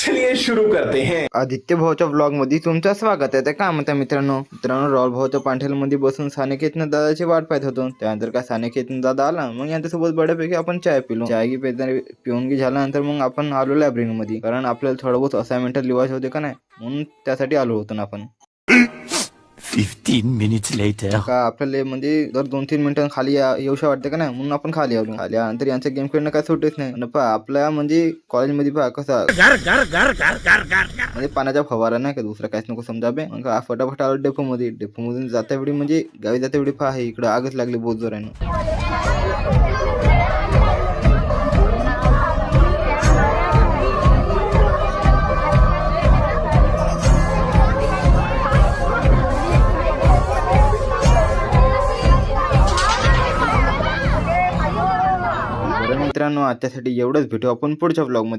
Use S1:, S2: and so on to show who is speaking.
S1: चलिए शुरू करते हैं।
S2: आदित्य भाऊच्या ब्लॉग मध्ये तुमचं स्वागत आहे. तर काय म्हणता मित्रांनो राहुल भाऊच्या पांठेलमध्ये बसून सानिकेतनं दादाची वाट पाहत होतो. त्यानंतर काय सानिकेतनं दादा आला, मग यांच्यासोबत बऱ्यापैकी आपण चाय पिलो. चाय पिऊन झाल्यानंतर मग आपण आलो लायब्ररी मध्ये, कारण आपल्याला थोडं बहुत असाइनमेंट लिवायचे होते का नाही, म्हणून त्यासाठी आलो होतो ना आपण.
S3: 15 minutes later.
S2: का आपल्याला म्हणजे दर 2-3 मिनिटं खाली येऊशा वाटते का नाही, म्हणून आपण खाली आलो. खाली आल्यानंतर यांचा गेम खेळणं काय सुटच नाही. आणि पहा आपल्या म्हणजे कॉलेजमध्ये पहा कसा म्हणजे पाण्याचा फवारा नाही का, दुसरा काहीच नको समजा बे. मग फटाफट आलो डेपो मधून जाता वेळी म्हणजे गावी जाता वेळी पहा इकडे आगच लागली बहुत जोरानं. मित्रांनो आजच्यासाठी एवढंच, भेटू आपण पुढच्या ब्लॉग मध्ये.